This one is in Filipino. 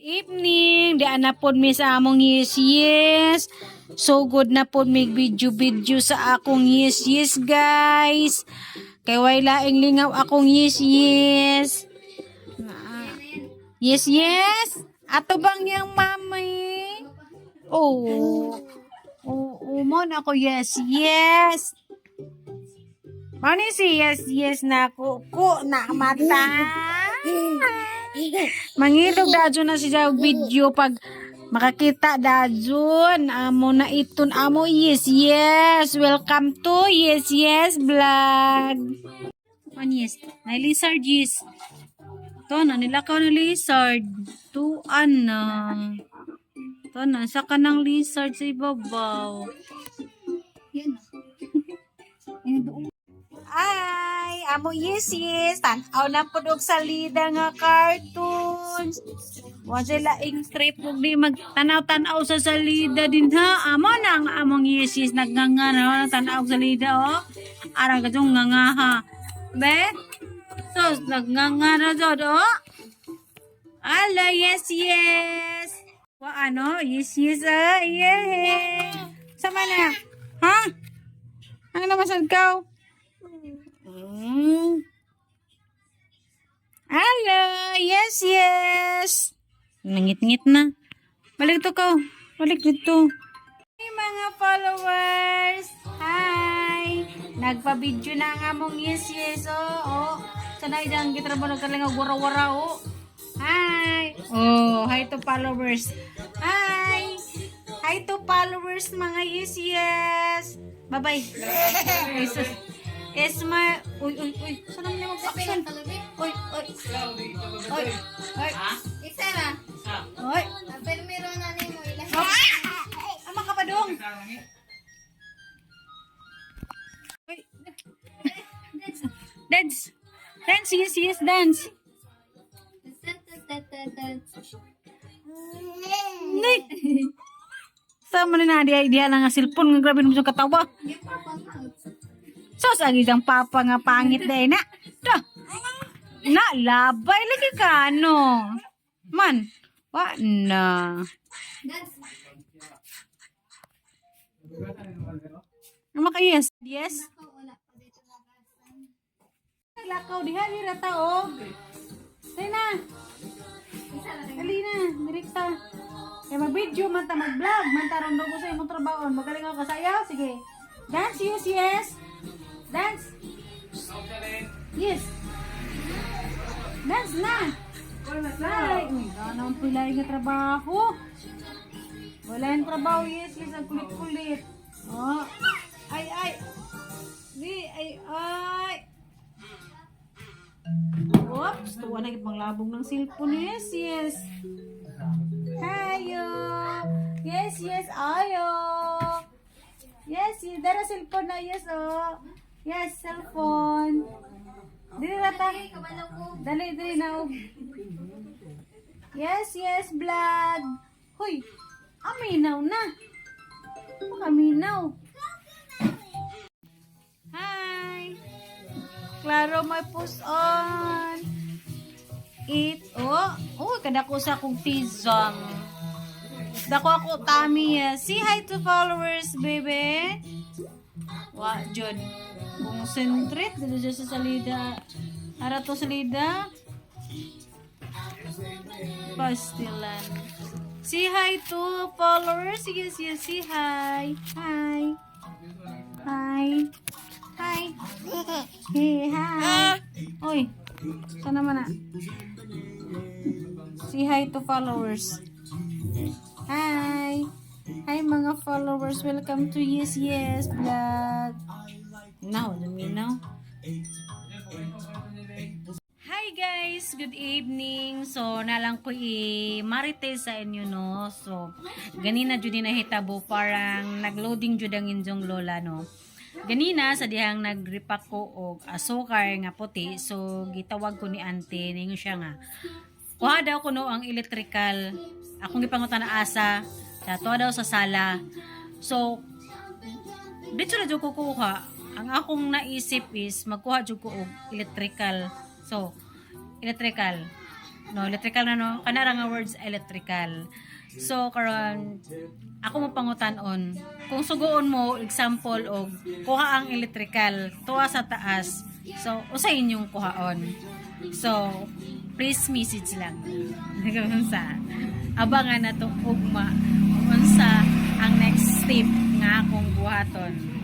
Evening, di na pod mi sa among yes. So good na pod mi video sa akong yes guys. Kay way laing lingaw akong yes. Yes. Ato bang yang mami? Oh. Oo mo na ako yes. Mani si yes na ko na mata. Mangilog dadyo na siya video pag makakita dadyon. Amo na iton amo yes. Welcome to yes vlog. Man yes. Na lizard yes. To na nilakaw na lizard. Tuan na. To na sa kanang lizard sa ibabaw. Yan. Ay, amo yes. Tanaw na po og salida nga cartoons. Wa sila ing strip ug di magtanaw-tanaw sa salida din ha. Amo na ang among yes nagganga tanaw sa salida oh. Ara ka jung nga ha. Be? So nagganga na jud oh. Ala yes. Wa ano? Yes yeah. Sama na. Ha? Ano naman sad ka? Hello, yes. Nangit-ngit na. Balik dito. Hey mga followers. Hi. Nagpa-video na ang among yes. Oh. Sanay dang gitrabaho nagkalingaw wara-wara oh. Hi. Oh, hi to followers. Hi. Hi to followers mga yes. Bye-bye. Esma, uy. Saan naman yung mag-action? Uy. Isa na. Uy. Pero meron na ni mo ilan. Ama ka pa dong. Uy. Dance. Yes, dance. Nay. Sama na dia lang nga cellphone nga grabe mo sa katawa. So, sagi dang papa nga pangit day na. Na, labay lagi ka, no? Man, wa na. Yes. Naglakaw diha, dira tao. Say na. Dali na, direkta. Kaya mag-video man ta, mag-vlog. Man ta, rondo ko sa imong trabaho. Magaling ako kasayaw, sige. Dance, yes. Dance. Yes. Dance na. Ay, wala ang pilay nga trabaho. Wala yung trabaho, yes. Ang kulit-kulit. Oh. Ay. Oops, tuwa na yung panglabong ng cellphone, yes. Hayo. Yes, ayo. Yes, dara cellphone na, yes, oh. Yes, cellphone. Dili rata. Dali na. Yes, vlog. Hoy, aminaw na. Aminaw. Hi. Klaro, may post on. Eat. Oh, kada ko sa kong tizang. Dako ako, Tami. Say hi to followers, baby. Wa, Jod. Concentrate dito dyan sa salida. Ara to salida. Pastilan. Say hi to followers. Yes, say hi. Hi. Hey, hi. Oy. Saan naman na? Say hi to followers. Hi mga followers, welcome to yes vlog. Now, luminaw. Hi guys, good evening. So, nalang ko i-marites sa inyo no. So, ganina jud na hitabo parang nagloading jud ang inyong lola no. Ganina sa dihang nagripak ko og asukar nga puti. So, gitawag ko ni ante ninyo siya nga. Kuha daw ko no ang electrical. Akong gipangutan na asa. Tuwa daw sa sala. So, dito na dyan kukuha. Ang akong naisip is magkuha dyan ko og electrical. So, electrical. no electrical na no kanara nga words electrical. So karon ako mo pangutan-on kung sugoon mo example og kuha ang electrical tuwa sa taas. So usahin yung kuhaon. So please message lang. Sa abangan na to ugma unsa ang next step nga akong buhaton.